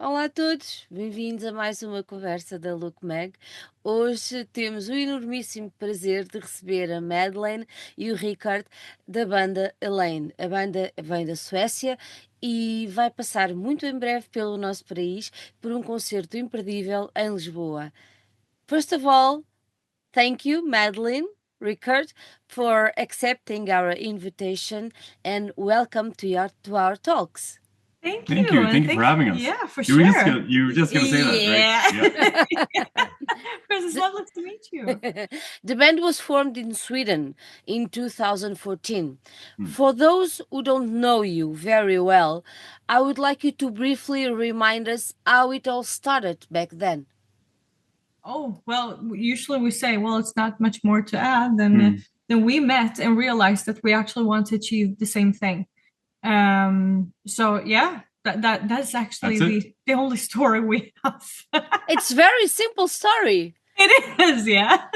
Olá a todos, bem-vindos a mais uma conversa da Look Mag. Hoje temos o enormíssimo prazer de receber a Madeleine e o Rikard da banda Eleine. A banda vem da Suécia e vai passar muito em breve pelo nosso país por um concerto imperdível em Lisboa. First of all, thank you, Madeleine, Rikard, for accepting our invitation and welcome to our talks. Thank Thank you. you. Thank you for having us. Yeah, for You were just sure. gonna, you were just going to say that, right? Yeah. Chris, it's lovely to meet you. The band was formed in Sweden in 2014. For those who don't know you very well, I would like you to briefly remind us how it all started back then. Oh, well, usually we say, well, it's not much more to add than we met and realized that we actually want to achieve the same thing. So yeah, that's actually the only story we have. It's very simple story. It is, yeah.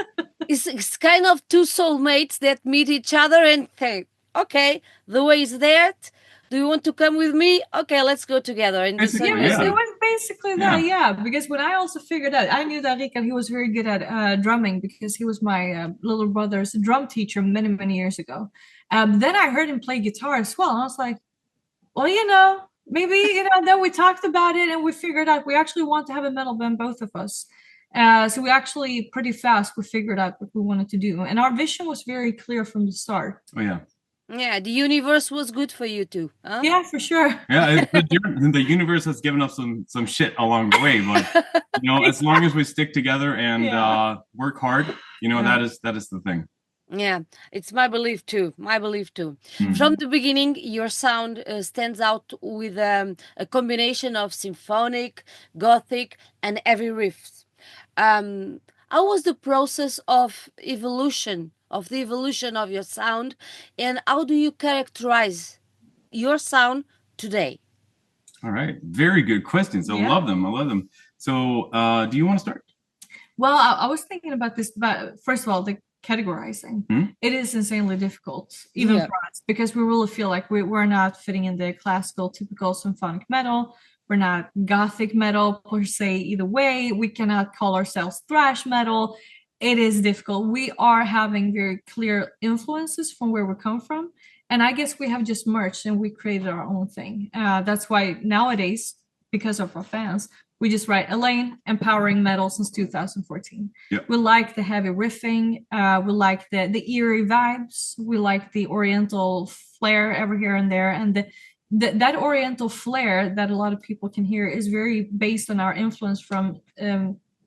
It's kind of two soulmates that meet each other and think, okay, the way is that. Do you want to come with me? Okay, let's go together. And it was basically that, yeah. Because when I also figured out, I knew that Rikard, he was very good at drumming because he was my little brother's drum teacher many, many years ago. Then I heard him play guitar as well. And I was like, well, maybe, then we talked about it and we figured out we actually want to have a metal band, both of us. So we actually pretty fast, we figured out what we wanted to do. And our vision was very clear from the start. Oh, yeah. Yeah, the universe was good for you too. Huh? Yeah, for sure. Yeah, the universe has given us some shit along the way, but as long as we stick together and work hard, that is the thing. Yeah, it's my belief too. From the beginning, your sound stands out with a combination of symphonic, gothic, and heavy riffs. How was the process of the evolution of your sound, and how do you characterize your sound today? All right, very good questions. I love them. So, do you want to start? Well, I was thinking about this, but first of all, the categorizing. It is insanely difficult, even for us, because we really feel like we're not fitting in the classical, typical symphonic metal. We're not gothic metal per se either way. We cannot call ourselves thrash metal. It is difficult. We are having very clear influences from where we come from. And I guess we have just merged and we created our own thing. That's why nowadays, because of our fans, we just write Eleine, empowering metal since 2014. Yep. We like the heavy riffing. We like the eerie vibes. We like the oriental flair every here and there. And that oriental flair that a lot of people can hear is very based on our influence from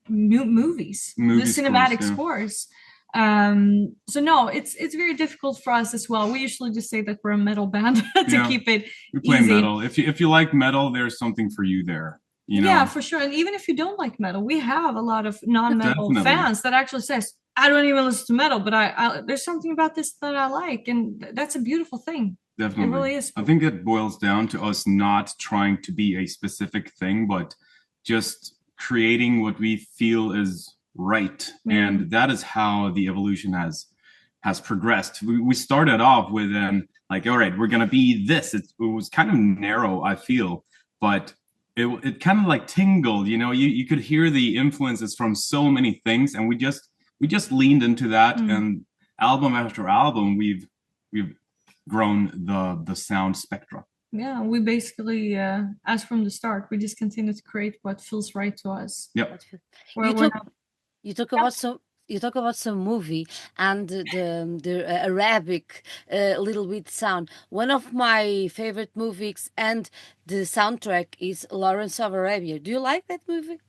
movies, the cinematic scores. So no, it's very difficult for us as well. We usually just say that we're a metal band to keep it we play easy. Metal. If you like metal, there's something for you there. Yeah, for sure. And even if you don't like metal, we have a lot of non-metal fans that actually says, I don't even listen to metal, but I there's something about this that I like, and that's a beautiful thing. Definitely. It really is. I think it boils down to us not trying to be a specific thing, but just creating what we feel is right. And that is how the evolution has progressed. We started off with all right, we're gonna be this. It was kind of narrow, I feel, but it kind of like tingled, you could hear the influences from so many things, and we just leaned into that. And album after album, we've grown the sound spectra. Yeah, we basically, as from the start, we just continue to create what feels right to us. Yep. You talk about some movie and the Arabic little bit sound. One of my favorite movies and the soundtrack is Lawrence of Arabia. Do you like that movie?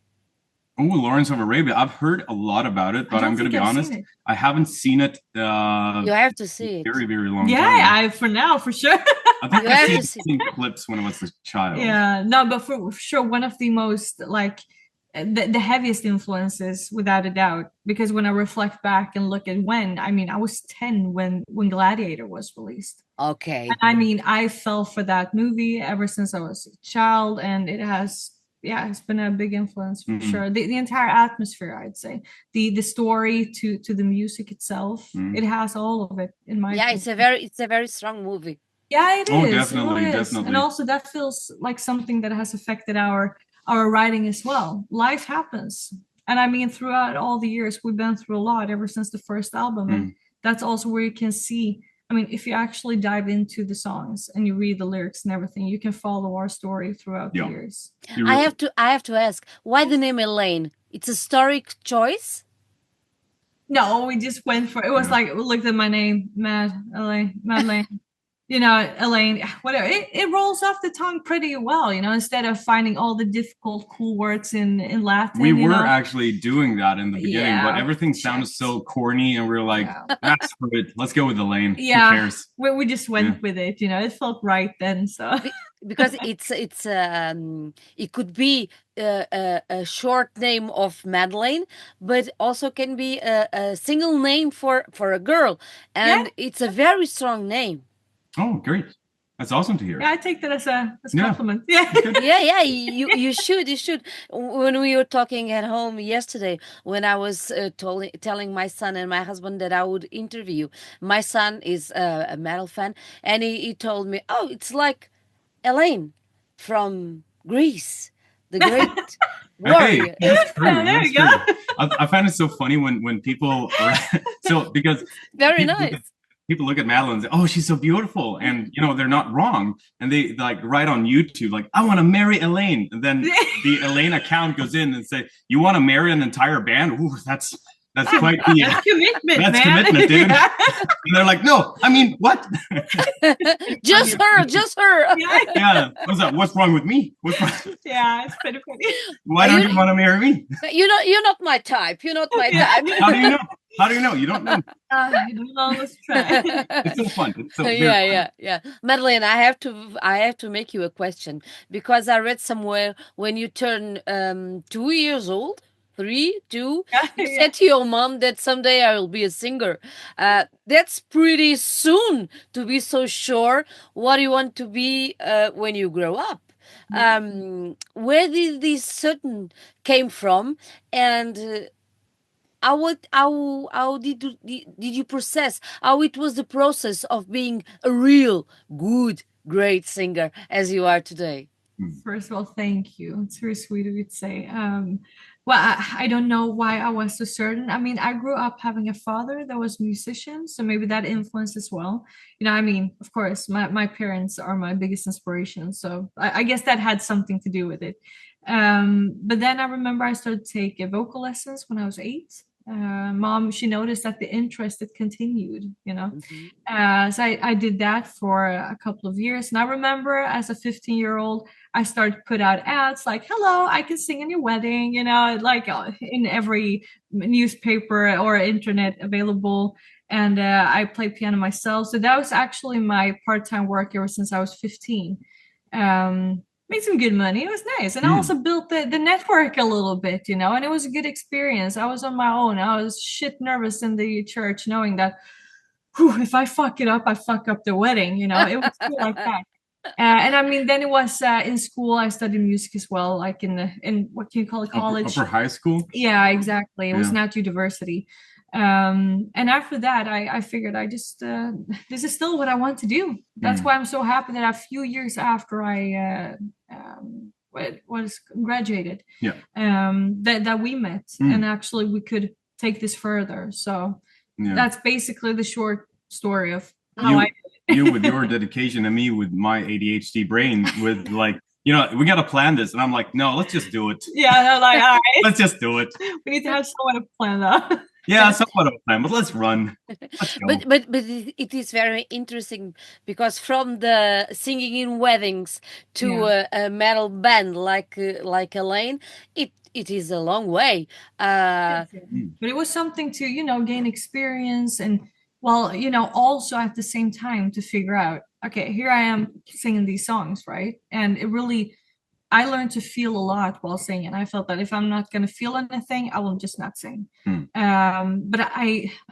Oh, Lawrence of Arabia. I've heard a lot lot about it, but I'm going to be honest, I haven't seen it. You have to see it. Very, very long time. Yeah, for now, for sure. I think I've seen clips when I was a child. Yeah, no, but for sure, one of the most the heaviest influences, without a doubt, because when I reflect back and look at I was 10 when Gladiator was released. Okay. And I fell for that movie ever since I was a child, and it's been a big influence for sure. The entire atmosphere, I'd say, the story to the music itself, it has all of it in my opinion. It's a very strong movie. Yeah, it is. Definitely, it really is. Definitely. And also that feels like something that has affected our our writing as well. Life happens. And I mean, throughout all the years, we've been through a lot ever since the first album. And that's also where you can see, I mean, if you actually dive into the songs and you read the lyrics and everything, you can follow our story throughout the years. I have to ask, why the name Eleine? It's a historic choice? No, we just went for it. Was like, we looked at my name, Madeleine. You know, Eleine, whatever. It rolls off the tongue pretty well, you know, instead of finding all the difficult, cool words in Latin. We were actually doing that in the beginning, but everything sounded so corny, and we were like, screw it. Let's go with Eleine. Yeah. Who cares? We just went with it, you know, it felt right then. So because it could be a short name of Madeleine, but also can be a single name for a girl. And it's a very strong name. Oh, great. That's awesome to hear. Yeah, I take that as a compliment. Yeah. You should. When we were talking at home yesterday, when I was telling my son and my husband that I would interview, my son is a metal fan, and he told me, "Oh, it's like Eleine from Greece, the great warrior." Hey, that's true. There you go. I find it so funny when people because very nice. People look at Madeleine and say, "Oh, she's so beautiful," and you know they're not wrong. And they like write on YouTube like, "I want to marry Eleine," and then the Eleine account goes in and say, "You want to marry an entire band? Ooh, that's quite that's commitment. That's man. commitment, dude." And they're like, "No, I mean, what? just her. Yeah. What's wrong with me? What's wrong? Yeah, it's pretty funny. Why don't you want to marry me? You're not my type. You're not my type. How do you know? How do you know? You don't know. You don't always try. It's so fun. It's so yeah. Madeleine, I have to make you a question, because I read somewhere when you turn 2 years old, 3, 2, you said to your mom that someday I will be a singer. That's pretty soon to be so sure what you want to be when you grow up. Where did this certain came from, and how did you process how it was the process of being a real good great singer as you are today? First of all, thank you. It's very sweet of you to say. Well, I don't know why I was so certain. I mean, I grew up having a father that was a musician, so maybe that influenced as well. You know, I mean, of course, my parents are my biggest inspiration, so I guess that had something to do with it. But then I remember I started to take vocal lessons when I was 8. Mom, she noticed that the interest it continued, you know. So I did that for a couple of years, and I remember as a 15-year-old I started to put out ads like, "Hello, I can sing in your wedding," you know, like in every newspaper or internet available. And I played piano myself, so that was actually my part-time work ever since I was 15. Made some good money. It was nice. And I also built the network a little bit, you know, and it was a good experience. I was on my own. I was shit nervous in the church, knowing that if I fuck it up, I fuck up the wedding, you know. It was cool like that. And I mean, then it was in school, I studied music as well, like in what can you call it, college? Upper high school? Yeah, exactly. It was not university. And after that, I figured I just this is still what I want to do. That's why I'm so happy that a few years after I was graduated, that we met and actually we could take this further. So that's basically the short story of how I did it. You with your dedication and me with my ADHD brain with like, you know, we got to plan this. And I'm like, no, let's just do it. Yeah, they're like, all right. Let's just do it. We need to have someone to plan that. Yeah, somewhat of a plan, but let's run. Let's go. But it is very interesting, because from the singing in weddings to a metal band like Eleine, it is a long way. But it was something to, you know, gain experience and, well, you know, also at the same time to figure out, okay, here I am singing these songs, right? And it really, I learned to feel a lot while singing. I felt that if I'm not going to feel anything, I will just not sing. But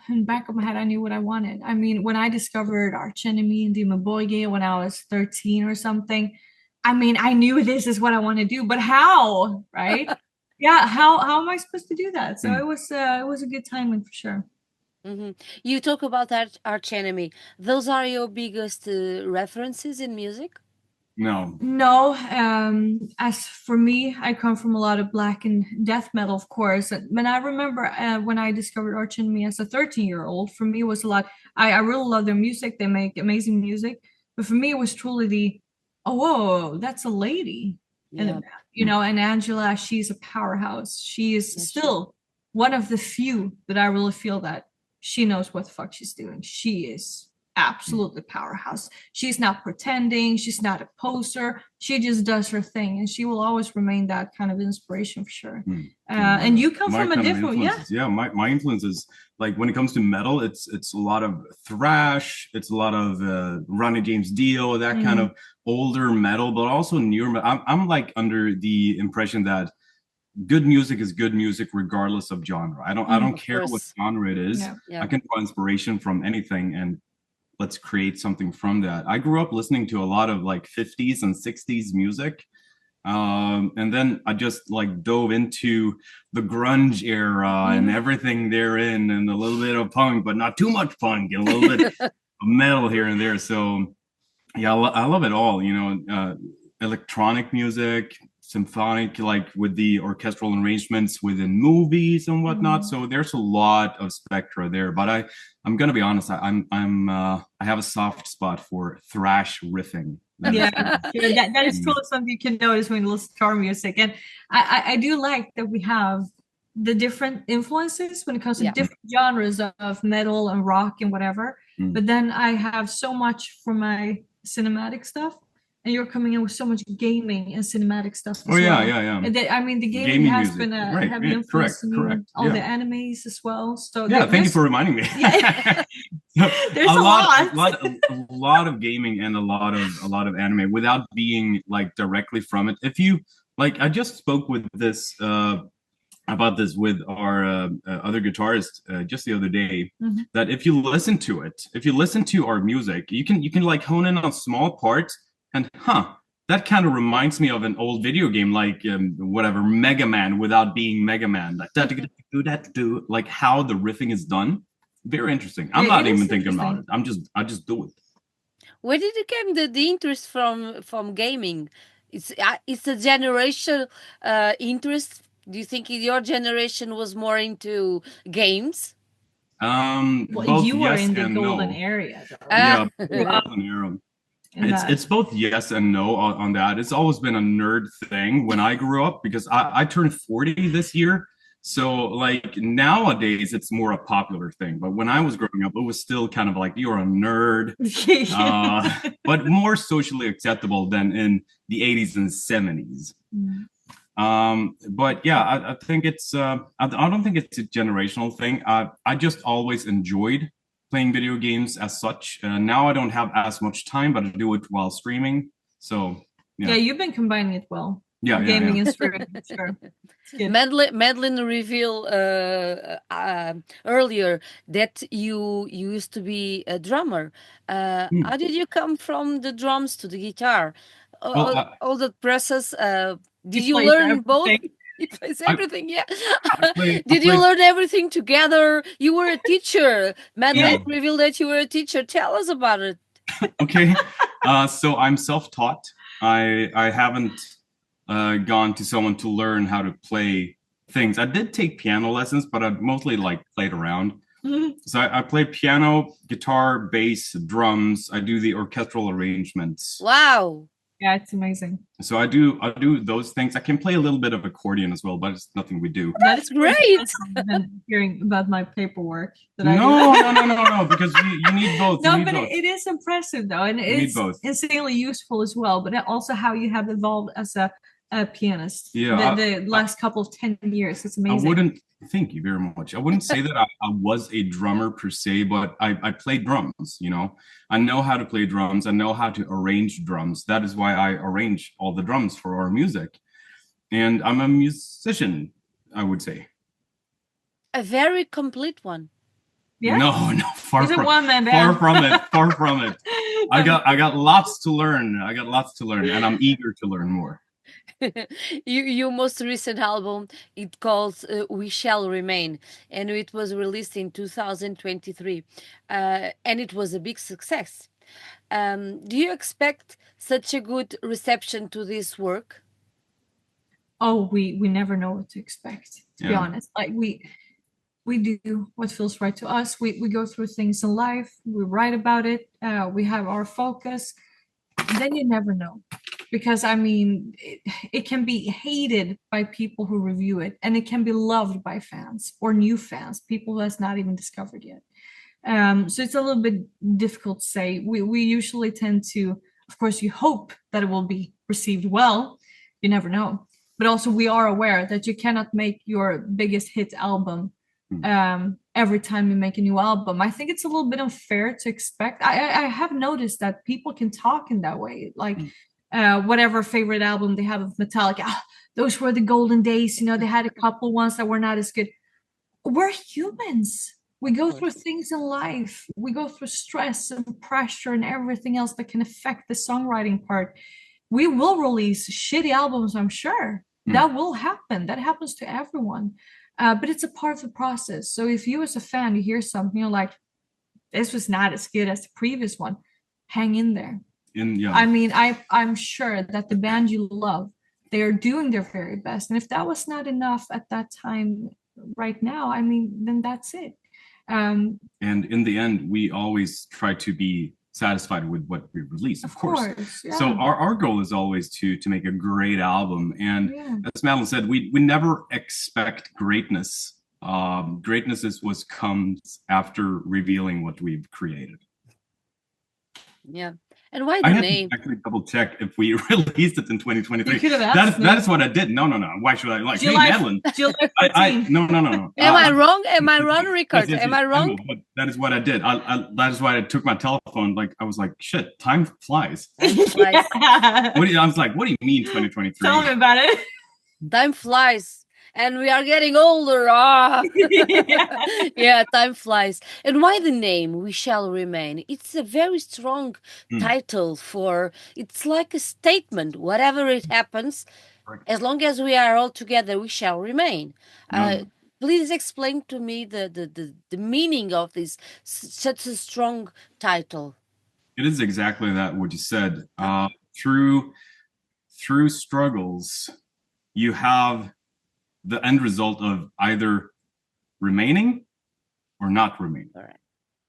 in the back of my head, I knew what I wanted. I mean, when I discovered Arch Enemy and Demon Boyge when I was 13 or something, I mean, I knew this is what I want to do, but how, right? How am I supposed to do that? So it was a good timing for sure. You talk about Arch Enemy. Those are your biggest references in music? No. As for me, I come from a lot of black and death metal, of course. And I remember when I discovered Arch Enemy as a 13-year-old, for me it was a lot. I really love their music. They make amazing music. But for me, it was truly oh, whoa, that's a lady. Yeah. And, and Angela, she's a powerhouse. She is still one of the few that I really feel that she knows what the fuck she's doing. She is absolutely powerhouse. She's not pretending. She's not a poser. She just does her thing, and she will always remain that kind of inspiration for sure. And you come from a different, my influence is like when it comes to metal, it's a lot of thrash. It's a lot of Ronnie James Dio, that kind of older metal, but also newer metal. I'm like under the impression that good music is good music regardless of genre. I don't care what genre it is. I can draw inspiration from anything, and let's create something from that. I grew up listening to a lot of like 50s and 60s music. And then I just like dove into the grunge era and everything therein, and a little bit of punk, but not too much punk, and a little bit of metal here and there. So yeah, I love it all, electronic music, symphonic, like with the orchestral arrangements within movies and whatnot. So there's a lot of spectra there, but I'm gonna be honest, I have a soft spot for thrash riffing. That is totally something you can notice when you listen to our music. And I do like that we have the different influences when it comes to different genres of metal and rock and whatever. But then I have so much for my cinematic stuff, and you're coming in with so much gaming and cinematic stuff as well. Yeah. And the gaming has music been a heavy influence in all the animes as well. So thank you for reminding me. There's a lot of gaming and a lot of anime without being like directly from it. If you like, I just spoke with this about this with our other guitarist just the other day, that if you listen to our music, you can like hone in on small parts, and that kind of reminds me of an old video game, like whatever, Mega Man, without being Mega Man, like like how the riffing is done. Very interesting. I'm not even thinking about it. I just do it. Where did it come the interest from gaming? It's a generation interest. Do you think your generation was more into games? Well, you were in the golden area, though. Yeah, golden era. It's both yes and no on that. It's always been a nerd thing when I grew up, because I turned 40 this year. So like nowadays it's more a popular thing, but when I was growing up, it was still kind of like, you're a nerd, but more socially acceptable than in the 80s and 70s. But yeah, I think it's I don't think it's a generational thing. I just always enjoyed playing video games as such. Now I don't have as much time, but I do it while streaming. So yeah, you've been combining it well. Gaming and streaming, sure. Madeleine revealed earlier that you used to be a drummer. How did you come from the drums to the guitar? All the process. Did you learn both? He plays everything, Did you learn everything together? You were a teacher. Madeleine revealed that you were a teacher. Tell us about it. Okay. So I'm self-taught. I haven't gone to someone to learn how to play things. I did take piano lessons, but I mostly like played around. So I play piano, guitar, bass, drums. I do the orchestral arrangements. Wow. Yeah, it's amazing. So I do those things. I can play a little bit of accordion as well, but it's nothing we do. That's great. Hearing about my paperwork that I do. Because you need both. It is impressive though, and it's insanely useful as well. But also how you have evolved as a pianist. Yeah, the last couple of 10 years. It's amazing. Thank you very much. I wouldn't say that I was a drummer per se, but I play drums, I know how to play drums. I know how to arrange drums. That is why I arrange all the drums for our music. And I'm a musician, I would say. A very complete one. Yeah. No, far from it. I got lots to learn. And I'm eager to learn more. Your most recent album, it calls We Shall Remain, and it was released in 2023, and it was a big success. Do you expect such a good reception to this work? Oh, we never know what to expect, to be honest. Like we do what feels right to us. We go through things in life, we write about it, we have our focus. Then you never know, because I mean, it can be hated by people who review it, and it can be loved by fans or new fans, people who has not even discovered yet. So it's a little bit difficult to say. We usually tend to, of course, you hope that it will be received well. You never know, but also we are aware that you cannot make your biggest hit album every time you make a new album. I think it's a little bit unfair to expect. I have noticed that people can talk in that way, like whatever favorite album they have of Metallica, those were the golden days, you know, they had a couple ones that were not as good. We're humans. We go through things in life. We go through stress and pressure and everything else that can affect the songwriting part. We will release shitty albums, I'm sure. That will happen. That happens to everyone. But it's a part of the process. So if you as a fan, you hear something, you're like, this was not as good as the previous one, hang in there. I mean, I'm sure that the band you love, they are doing their very best. And if that was not enough at that time, right now, I mean, then that's it. And in the end, we always try to be satisfied with what we release, of course. Yeah. So our goal is always to make a great album. And as Madeleine said, we never expect greatness. Greatness is what comes after revealing what we've created. Yeah. And why the name? I actually double check if we released it in 2023. That is what I did. No. Why should I Madeleine? No. Am I wrong? Am I wrong, Rikard? Yes, am I wrong? But that is what I did. That is why I took my telephone. Like I was like, shit, time flies. Time flies. I was like, what do you mean 2023? Tell me about it. Time flies. And we are getting older. Yeah, time flies. And why the name We Shall Remain? It's a very strong title it's like a statement. Whatever it happens, as long as we are all together, we shall remain. Please explain to me the meaning of this, such a strong title. It is exactly that, what you said. Through struggles, you have the end result of either remaining or not remaining. All right.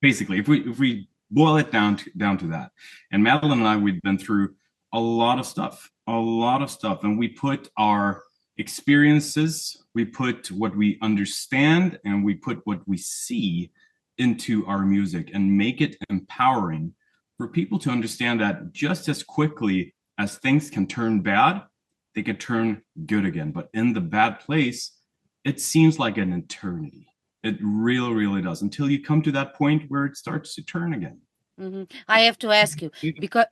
Basically, if we boil it down to that. And Madeleine and I, we've been through a lot of stuff, and we put our experiences, we put what we understand, and we put what we see into our music and make it empowering for people to understand that just as quickly as things can turn bad, they can turn good again. But in the bad place, it seems like an eternity. It really, really does, until you come to that point where it starts to turn again. I have to ask you,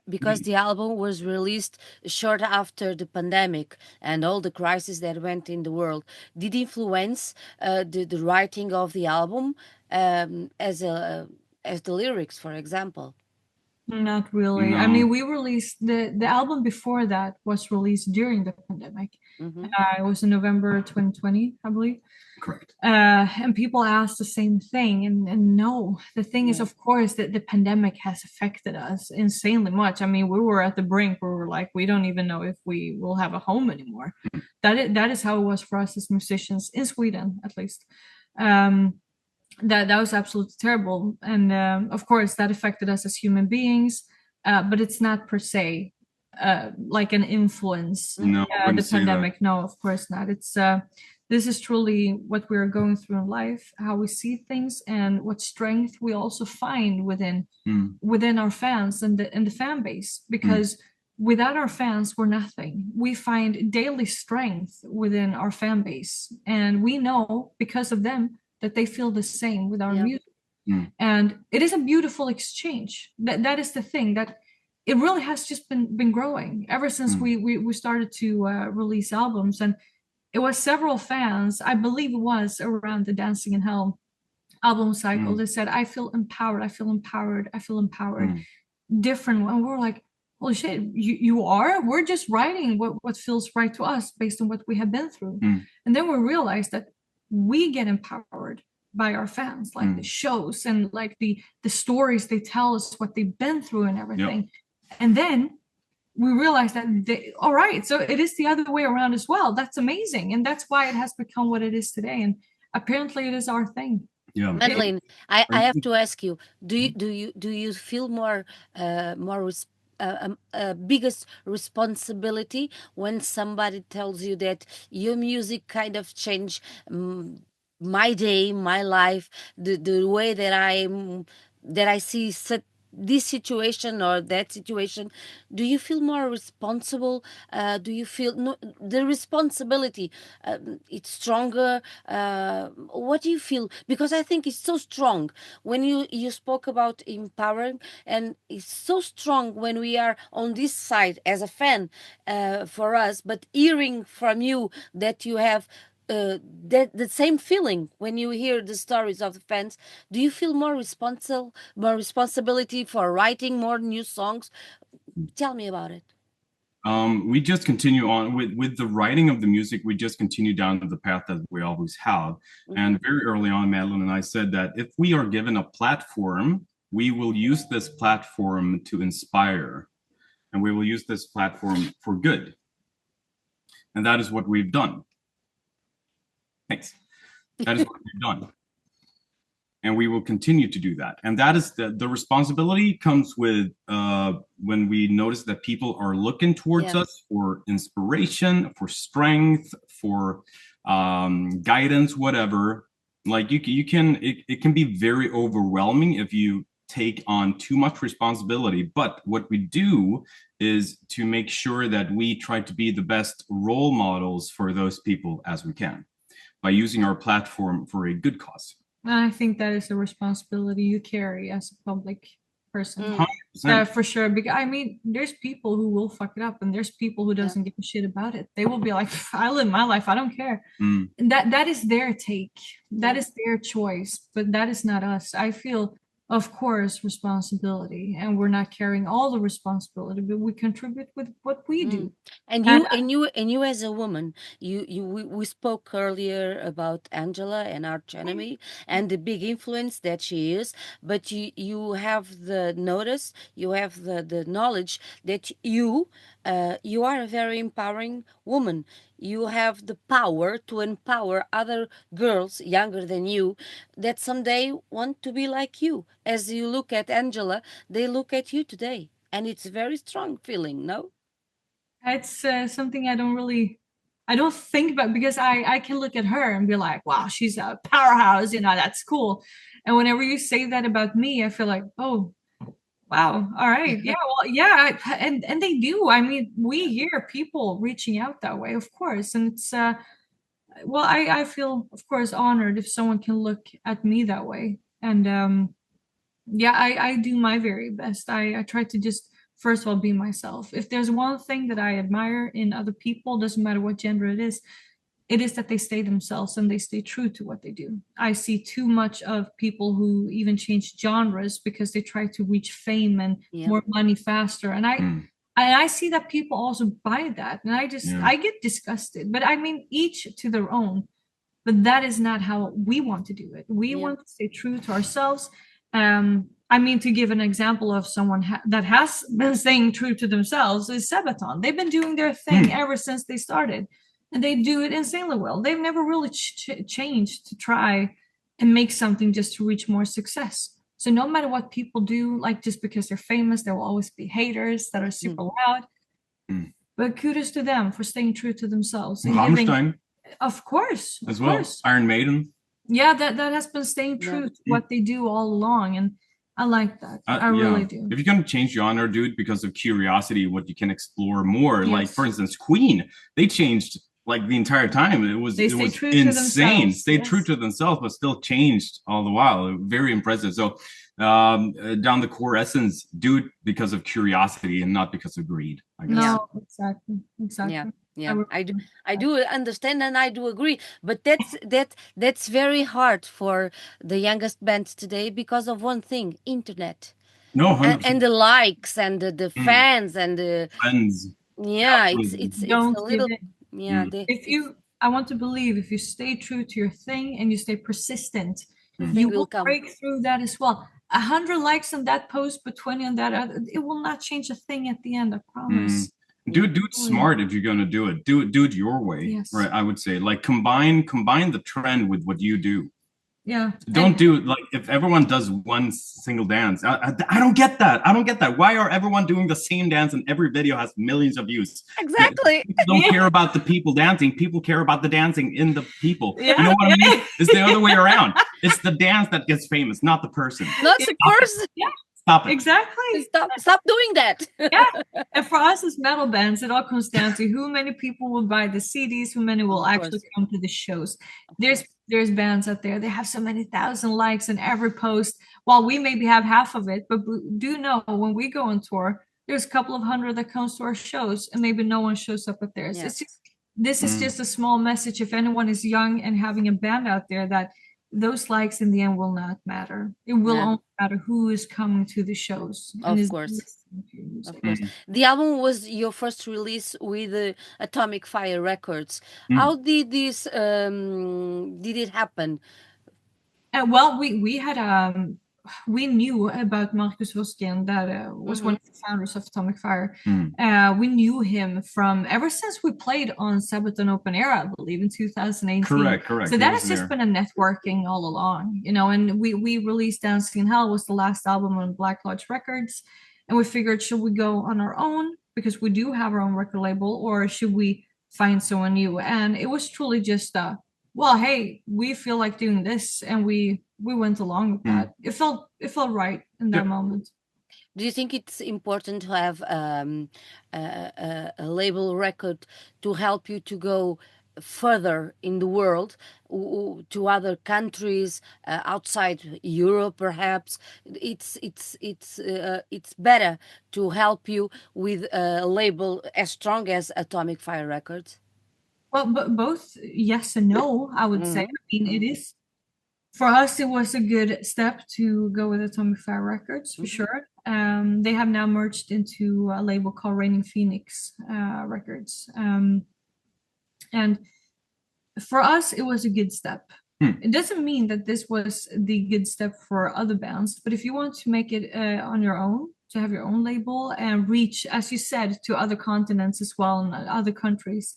because the album was released short after the pandemic and all the crises that went in the world, did influence the writing of the album as the lyrics, for example? Not really. No. I mean, we released the album before that was released during the pandemic. It was in November 2020, I believe. Correct. And people asked the same thing. And no, the thing is, of course, that the pandemic has affected us insanely much. I mean, we were at the brink where we were like, we don't even know if we will have a home anymore. That is how it was for us as musicians in Sweden, at least. That was absolutely terrible, and of course that affected us as human beings, but it's not per se like an influence. No, the pandemic. No, of course not. It's this is truly what we're going through in life, how we see things, and what strength we also find within our fans and the fan base. Because without our fans, we're nothing. We find daily strength within our fan base, and we know because of them that they feel the same with our music. And it is a beautiful exchange. That is the thing, that it really has just been growing ever since we started to release albums. And it was several fans, I believe it was around the Dancing in Hell album cycle, that said, I feel empowered. Different one. We're like, holy shit, you are? We're just writing what feels right to us based on what we have been through. And then we realize that we get empowered by our fans, like the shows and like the stories they tell us, what they've been through and everything. And then we realize that all right, so it is the other way around as well. That's amazing, and that's why it has become what it is today. And apparently, it is our thing. Yeah, Madeleine, I have to ask you: do you feel biggest responsibility when somebody tells you that your music kind of changed my day, my life, the way that I see this situation or that situation? Do you feel more responsible? Do you feel the responsibility it's stronger? What do you feel? Because I think it's so strong when you spoke about empowering, and it's so strong when we are on this side as a fan for us, but hearing from you that you have the same feeling when you hear the stories of the fans. Do you feel more responsibility for writing more new songs? Tell me about it. We just continue on with the writing of the music. We just continue down the path that we always have. And very early on, Madeleine and I said that if we are given a platform, we will use this platform to inspire, and we will use this platform for good. And that is what we've done. Thanks. That is what we've done. And we will continue to do that. And that is the responsibility comes with when we notice that people are looking towards us for inspiration, for strength, for guidance, whatever. Like you can, it can be very overwhelming if you take on too much responsibility. But what we do is to make sure that we try to be the best role models for those people as we can by using our platform for a good cause. I think that is a responsibility you carry as a public person. 100%. For sure. Because I mean, there's people who will fuck it up, and there's people who doesn't give a shit about it. They will be like, I live my life, I don't care. And that is their take. That is their choice, but that is not us. I feel, of course, responsibility, and we're not carrying all the responsibility, but we contribute with what we do. And you as a woman, we spoke earlier about Angela and Arch Enemy and the big influence that she is, but you have the notice, you have the knowledge that you are a very empowering woman. You have the power to empower other girls younger than you that someday want to be like you. As you look at Angela, they look at you today. And it's a very strong feeling, no? It's something I don't think about, because I can look at her and be like, wow, she's a powerhouse, that's cool. And whenever you say that about me, I feel like, oh, wow, all right, yeah, well, yeah, and they do. I mean, we hear people reaching out that way, of course, and it's well, I feel, of course, honored if someone can look at me that way. And yeah, I do my very best. I try to just, first of all, be myself. If there's one thing that I admire in other people, doesn't matter what gender it is that they stay themselves and they stay true to what they do. I see too much of people who even change genres because they try to reach fame and more money faster. And I see that people also buy that. And I get disgusted. But I mean, each to their own. But that is not how we want to do it. We want to stay true to ourselves. I mean, to give an example of someone that has been staying true to themselves is Sabaton. They've been doing their thing ever since they started, and they do it insanely well. They've never really changed to try and make something just to reach more success. So no matter what people do, like just because they're famous, there will always be haters that are super loud. But kudos to them for staying true to themselves. Rammstein, of course, as well. Iron Maiden. Yeah, that has been staying true to what they do all along, and I like that. I really do. If you're going to change genre, dude, because of curiosity, what you can explore more, like for instance, Queen, they changed like the entire time. It was insane. Stayed true to themselves, but still changed all the while. Very impressive. So down the core essence, do it because of curiosity and not because of greed, I guess. No, exactly. Yeah, I do understand, and I do agree, but that's very hard for the youngest bands today because of one thing: internet. No, 100%. And the likes and the fans and the friends. yeah, Absolutely. it's Don't a little give in. yeah. I want to believe if you stay true to your thing and you stay persistent, thing you will will come. break through that as well. 100 likes on that post, but 20 on that other, it will not change a thing at the end, I promise. Do it smart if you're gonna do it. Do it your way. Yes. Right. I would say, like, combine the trend with what you do. Yeah. Don't do it like if everyone does one single dance. I don't get that. I don't get that. Why are everyone doing the same dance and every video has millions of views? Exactly. People don't care about the people dancing. People care about the dancing in the people. Yeah. You know what I mean? It's the other way around. It's the dance that gets famous, not the person. Not the person. Yeah. Stop it. Exactly. Stop doing that. Yeah. And for us as metal bands, it all comes down to who many people will buy the CDs, who many will actually come to the shows. There's bands out there, they have so many thousand likes in every post, while we maybe have half of it, but do know when we go on tour, there's a couple of hundred that comes to our shows and maybe no one shows up at theirs. Yes. This is just a small message. If anyone is young and having a band out there, that those likes in the end will not matter. It will only matter who is coming to the shows. Of course. The album was your first release with Atomic Fire Records. How did this did it happen? Well, we had we knew about Marcus Vosken, that was one of the founders of Atomic Fire. We knew him from ever since we played on Sabaton Open Air, I believe, in 2018. Correct. So that has just been a networking all along, you know. And we released Dancing in Hell, was the last album on Black Lodge Records, and we figured, should we go on our own because we do have our own record label, or should we find someone new? And it was truly just well, hey, we feel like doing this, and we went along with that. It felt right in that moment. Do you think it's important to have a label record to help you to go further in the world, to other countries outside Europe? Perhaps it's better to help you with a label as strong as Atomic Fire Records. Well, but both yes and no, I would say. I mean, it is, for us, it was a good step to go with Atomic Fire Records, for sure. They have now merged into a label called Raining Phoenix Records. And for us, it was a good step. It doesn't mean that this was the good step for other bands, but if you want to make it on your own, to have your own label and reach, as you said, to other continents as well and other countries,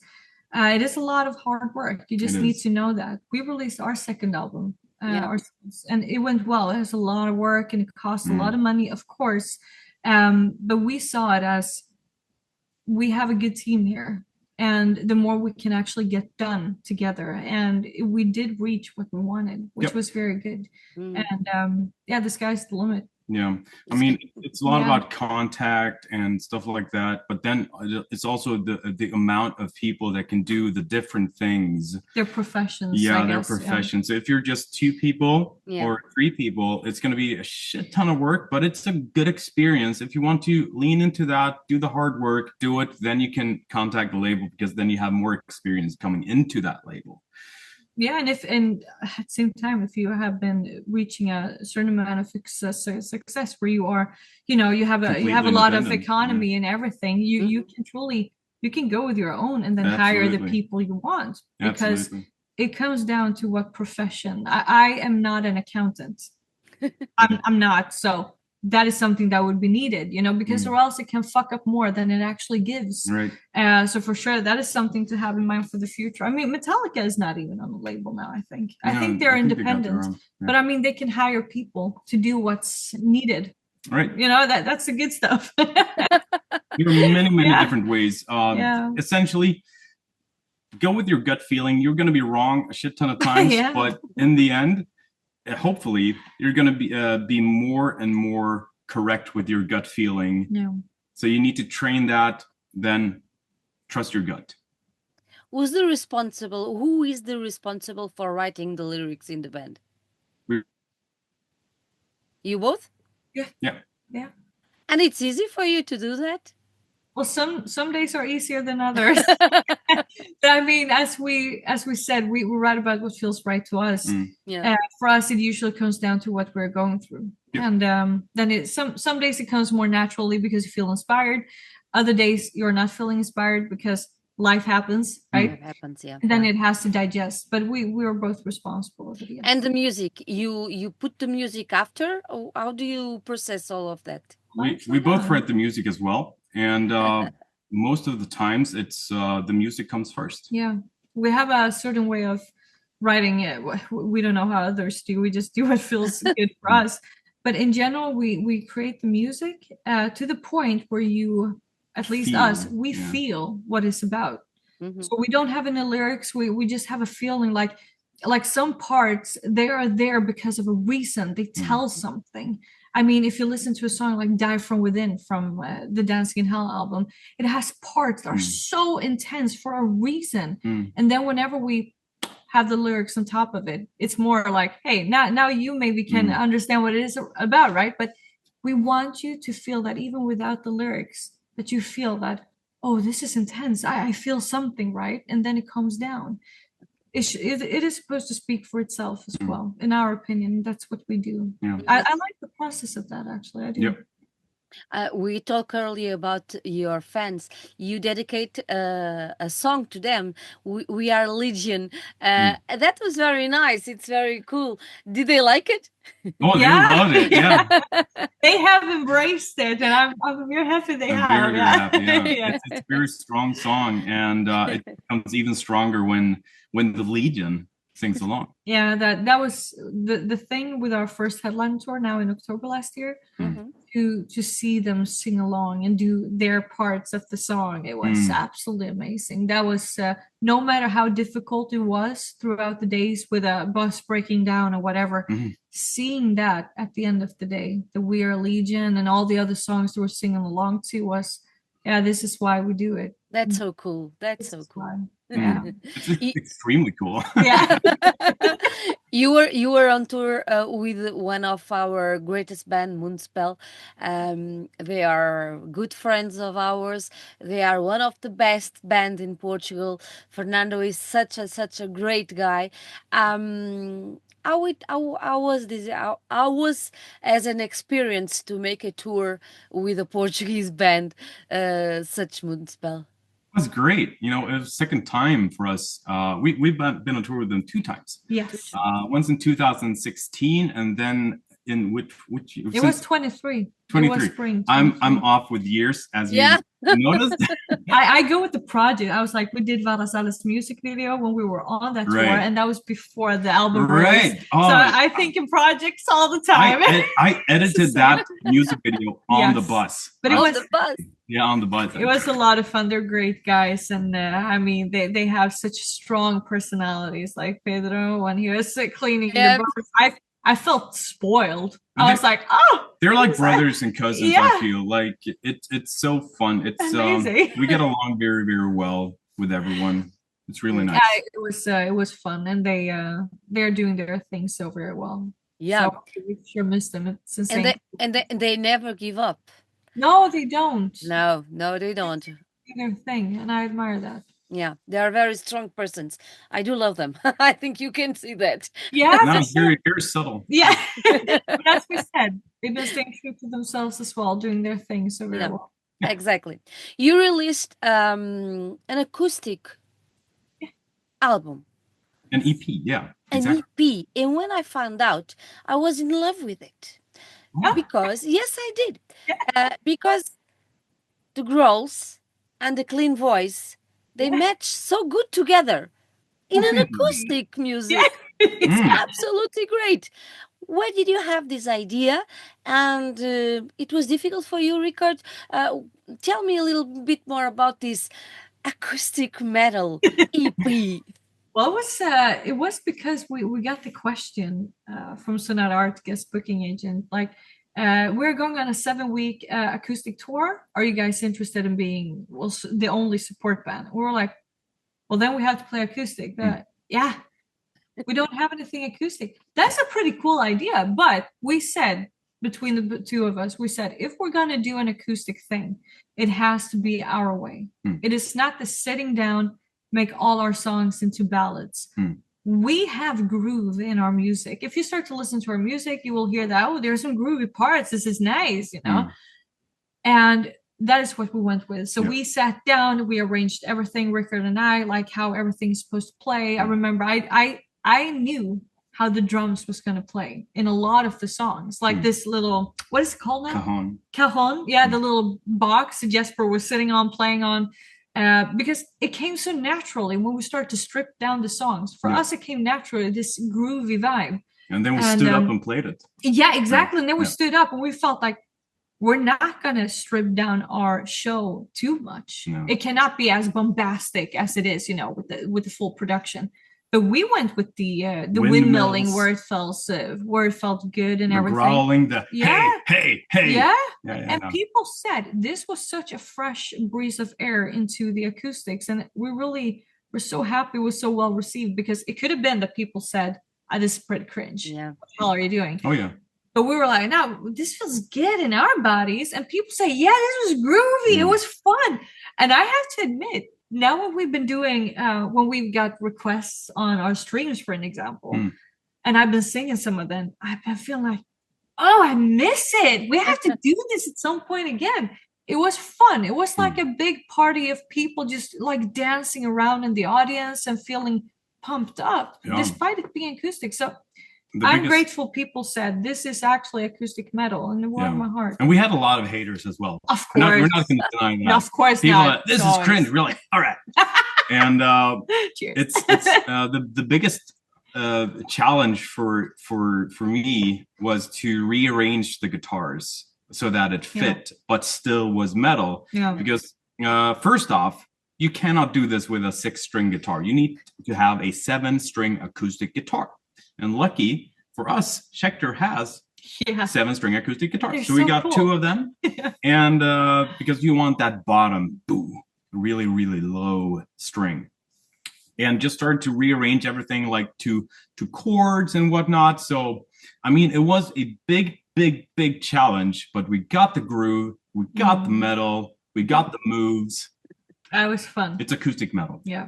it is a lot of hard work. You just need to know that. We released our second album, and it went well. It has a lot of work and it costs a lot of money, of course. But we saw it as, we have a good team here, and the more we can actually get done together. And we did reach what we wanted, which was very good. And the sky's the limit. Yeah, I mean, it's a lot about contact and stuff like that, but then it's also the amount of people that can do the different things. Their professions. Their professions. So if you're just 2 people or 3 people, it's going to be a shit ton of work, but it's a good experience. If you want to lean into that, do the hard work, do it, then you can contact the label, because then you have more experience coming into that label. Yeah, and at the same time, if you have been reaching a certain amount of success where you are, you know, you have a lot of economy and everything, you can truly, you can go with your own and then hire the people you want, because it comes down to what profession. I am not an accountant. I'm not, so that is something that would be needed, you know, because or else it can fuck up more than it actually gives. Right. So for sure, that is something to have in mind for the future. I mean, Metallica is not even on the label now, I think. I think they're independent, but I mean, they can hire people to do what's needed. Right. You know, that's the good stuff. There are many different ways. Essentially, go with your gut feeling. You're going to be wrong a shit ton of times, but in the end, hopefully you're going to be more and more correct with your gut feeling. So you need to train that, then trust your gut. Who is the responsible for writing the lyrics in the band? You both? Yeah. And it's easy for you to do that? Well, some days are easier than others. But I mean, as we said, we write about what feels right to us. For us, it usually comes down to what we're going through. And then some days it comes more naturally because you feel inspired. Other days you're not feeling inspired because life happens, right? It happens, yeah. And then it has to digest. But we are both responsible for the And the music, you put the music after, or how do you process all of that? We both write the music as well, and most of the times it's the music comes first. Yeah, we have a certain way of writing it. We don't know how others do. We just do what feels good for us. But in general, we create the music to the point where you, at least us, we feel what it's about. So we don't have any lyrics. We just have a feeling like some parts, they are there because of a reason. They tell something. I mean, if you listen to a song like Die From Within from the Dancing in Hell album, it has parts that are so intense for a reason. And then whenever we have the lyrics on top of it, it's more like, hey, now you maybe can understand what it is about, right? But we want you to feel that even without the lyrics, that you feel that, oh, this is intense. I feel something, right? And then it comes down. It is supposed to speak for itself as well. In our opinion, that's what we do. Yeah. I like the process of that, actually. I do. Yep. We talked earlier about your fans. You dedicate a song to them. We are Legion. That was very nice. It's very cool. Did they like it? Oh, they loved it. Yeah. They have embraced it, and I'm very happy they have. Very, very happy. Yeah. It's a very strong song, and it becomes even stronger when the Legion sings along. Yeah, that was the thing with our first headline tour now in October last year. To see them sing along and do their parts of the song, it was absolutely amazing. That was no matter how difficult it was throughout the days with a bus breaking down or whatever, seeing that at the end of the day, the We Are Legion and all the other songs they were singing along to was, this is why we do it. That's so cool. That's so cool. Yeah. It's extremely cool. Yeah. You were on tour with one of our greatest band, Moonspell. They are good friends of ours. They are one of the best band in Portugal. Fernando is such a great guy. How was this? How was as an experience to make a tour with a Portuguese band, such Moonspell? It was great. You know, it was second time for us. We've been on tour with them 2 times. Yes. Once in 2016, and then in which it was 23. 23. It was spring. 23. I'm off with years, as you noticed. I go with the project. I was like, we did Varasala's music video when we were on that tour, and that was before the album release. Oh, so I think in projects all the time. I edited that music video on the bus. But it was the bus. Yeah, on the bus. It was a lot of fun. They're great guys, and I mean, they have such strong personalities. Like Pedro, when he was cleaning the bus, I felt spoiled. I was like, oh, they're like brothers and cousins. I feel like it's so fun. It's amazing. We get along very, very well with everyone. It's really nice. Yeah, it was fun, and they're doing their thing so very well. Yeah, so we sure miss them. It's insane. And they never give up. No, they don't. No, they don't. They do their thing, and I admire that. Yeah, they are very strong persons. I do love them. I think you can see that. Yeah, no, very, very subtle. Yeah, but as we said, they've been staying true to themselves as well, doing their thing so very well. Exactly. You released an acoustic album. An EP, yeah. Exactly. An EP. And when I found out, I was in love with it. Because, yes, I did. Because the growls and the clean voice, they match so good together in an acoustic music. It's absolutely great. Where did you have this idea? And it was difficult for you, Rikard. Tell me a little bit more about this acoustic metal EP. Well, it was because we got the question from Sonata Art guest booking agent, like, we're going on a 7-week acoustic tour. Are you guys interested in being the only support band? We were like, well, then we have to play acoustic. Yeah, we don't have anything acoustic. That's a pretty cool idea. But we said, between the two of us, we said, if we're going to do an acoustic thing, it has to be our way. It is not the sitting down, make all our songs into ballads. we have groove in our music. If you start to listen to our music, you will hear that, oh, there's some groovy parts. This is nice, you know? And that is what we went with. So we sat down, we arranged everything, Rikard and I, like how everything's supposed to play. I remember I knew how the drums was going to play in a lot of the songs, like this little, what is it called now? Cajon. Yeah, the little box Jesper was sitting on, playing on. Because it came so naturally when we started to strip down the songs. For us, it came naturally, this groovy vibe. And then we stood up and played it. Yeah, exactly. And then we stood up and we felt like we're not going to strip down our show too much. No. It cannot be as bombastic as it is, you know, with the full production. But we went with the windmilling where it felt good and everything. Growling, hey. Yeah. And people said this was such a fresh breeze of air into the acoustics. And we really were so happy it was so well received, because it could have been that people said, this is pretty cringe. Yeah. What the hell are you doing? Oh, yeah. But we were like, no, this feels good in our bodies. And people say, yeah, this was groovy. It was fun. And I have to admit, now what we've been doing, when we've got requests on our streams, for an example, and I've been singing some of them, I've been feeling like, oh, I miss it. We have to do this at some point again. It was fun. It was like a big party of people just like dancing around in the audience and feeling pumped up, despite it being acoustic. So I'm grateful people said this is actually acoustic metal, and it warmed my heart. And we had a lot of haters as well. Of course. We're not going to deny that. No, of course people not. This is cringe. Really? All right. And it's the biggest challenge for me was to rearrange the guitars so that it fit, but still was metal. Yeah. Because first off, you cannot do this with a 6-string guitar. You need to have a 7-string acoustic guitar. And lucky for us, Schecter has 7-string acoustic guitars. So we got 2 of them. And because you want that bottom, really, really low string. And just started to rearrange everything like to chords and whatnot. So, I mean, it was a big, big, big challenge, but we got the groove, we got the metal, we got the moves. That was fun. It's acoustic metal. Yeah.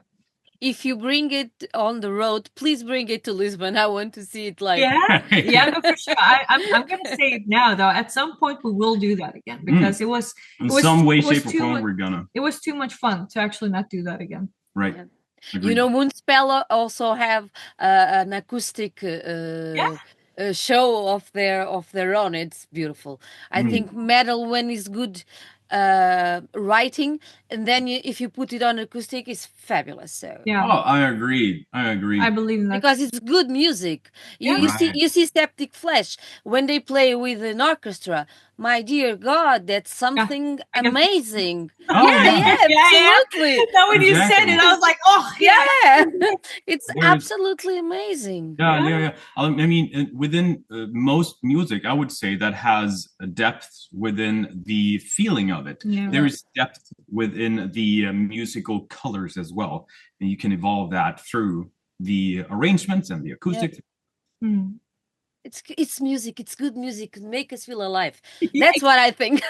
If you bring it on the road, please bring it to Lisbon. I want to see it live. Yeah, no, for sure. I'm going to say it now, though. At some point, we will do that again, because it was in some way, shape, or form. We're gonna. It was too much fun to actually not do that again. Right. Yeah. You know, Moonspell also have an acoustic show of their own. It's beautiful. I think metal, when it's good writing, and then if you put it on acoustic, it's fabulous. So I agree. I believe in that, because it's good music. You see Septic Flesh when they play with an orchestra. My dear God, that's something amazing. Absolutely. Now when you said it, I was like, it's absolutely amazing. Yeah. I mean, within most music, I would say that has a depth within the feeling of it. There is depth within the musical colors as well, and you can evolve that through the arrangements and the acoustics. It's music. It's good music. It make us feel alive. That's what I think.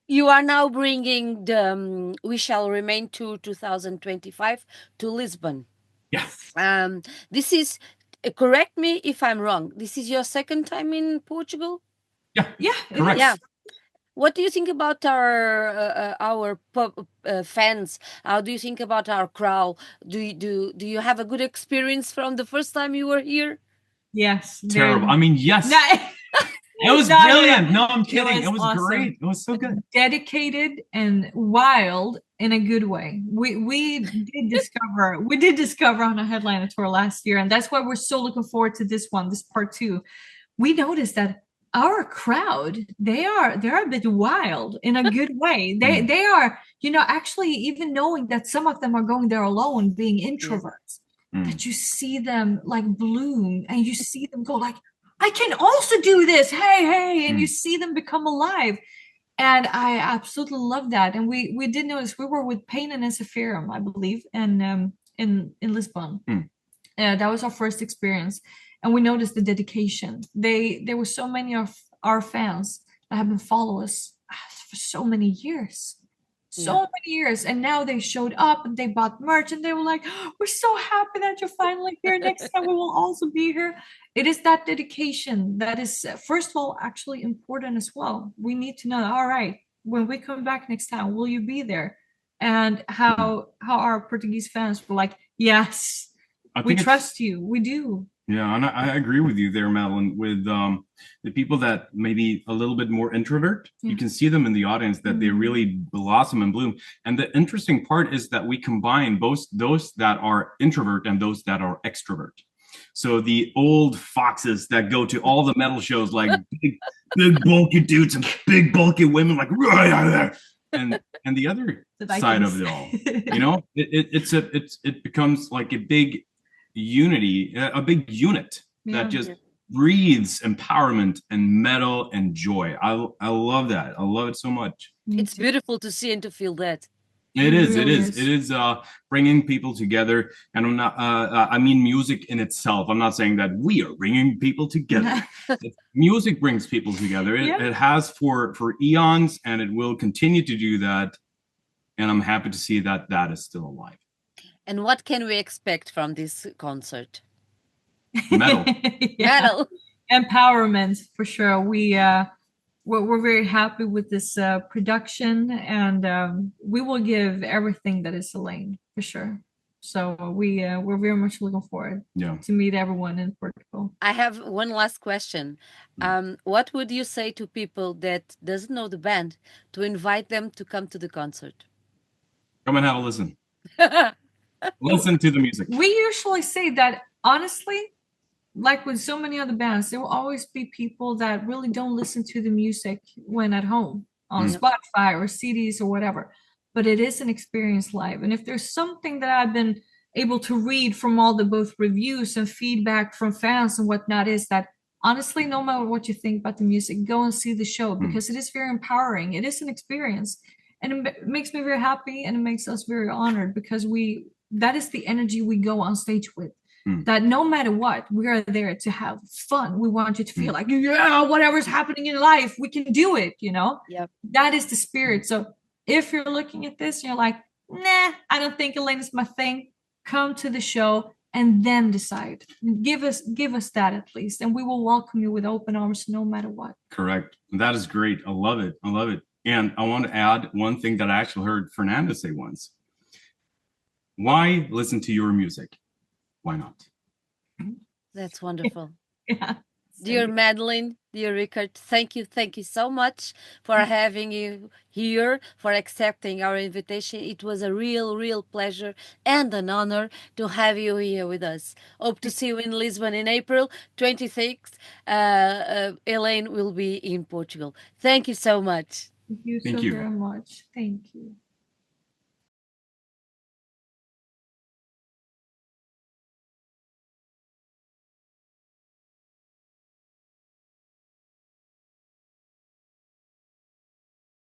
You are now bringing the We Shall Remain to 2025 to Lisbon. Yes. This is, correct me if I'm wrong, this is your second time in Portugal? Yeah. Correct. Yeah. What do you think about our fans? How do you think about our crowd? Do you have a good experience from the first time you were here? Yes. Terrible. I mean, yes. It was brilliant. No, I'm kidding. It was awesome. Great. It was so good. Dedicated and wild in a good way. We did discover on a headliner tour last year, and that's why we're so looking forward to this part 2. We noticed that our crowd, they're a bit wild in a good way. They are, actually even knowing that some of them are going there alone, being introverts. That you see them like bloom, and you see them go like, I can also do this. Hey, and you see them become alive. And I absolutely love that. And we did notice, we were with Pain and Sephirum, I believe, and in Lisbon. That was our first experience. And we noticed the dedication. There were so many of our fans that have been following us for so many years. so many years, and now they showed up and they bought merch and they were like, "Oh, we're so happy that you're finally here. Next time we will also be here." It is that dedication that is, first of all, actually important as well. We need to know, all right, when we come back next time, will you be there? And how our Portuguese fans were like, yes, we trust you. We do. Yeah, and I agree with you there, Madeleine. With the people that maybe a little bit more introvert, you can see them in the audience that they really blossom and bloom. And the interesting part is that we combine both those that are introvert and those that are extrovert. So the old foxes that go to all the metal shows, like big bulky dudes and big bulky women, like, and the other side of it all, you know, it becomes like a big unity, a big unit that just breathes empowerment and metal and joy. I love that. I love it so much. It's beautiful to see and to feel that. It is bringing people together. And I'm not, I mean, music in itself. I'm not saying that we are bringing people together. Music brings people together. It has for eons, and it will continue to do that. And I'm happy to see that that is still alive. And what can we expect from this concert? Metal. Metal. Empowerment, for sure. We're very happy with this production, and we will give everything that is Eleine, for sure. So we're very much looking forward to meet everyone in Portugal. I have one last question. What would you say to people that doesn't know the band to invite them to come to the concert? Come and have a listen. Listen to the music. We usually say that, honestly, like with so many other bands, there will always be people that really don't listen to the music when at home on Spotify or CDs or whatever. But it is an experience live. And if there's something that I've been able to read from all the both reviews and feedback from fans and whatnot, is that honestly, no matter what you think about the music, go and see the show, because it is very empowering. It is an experience. And it makes me very happy, and it makes us very honored, because that is the energy we go on stage with. That no matter what, we are there to have fun. We want you to feel like, whatever's happening in life, we can do it, you know? Yep. That is the spirit. So if you're looking at this and you're like, nah, I don't think Eleine is my thing, come to the show and then decide. Give us that at least, and we will welcome you with open arms no matter what. Correct. That is great. I love it. I love it. And I want to add one thing that I actually heard Fernanda say once. Why listen to your music? Why not? That's wonderful. Dear Madeleine, dear Rikard, thank you so much for having you here, for accepting our invitation. It was a real pleasure and an honor to have you here with us. Hope to see you in Lisbon in April 26th. Eleine will be in Portugal. Thank you so much. Thank you so very much. Thank you.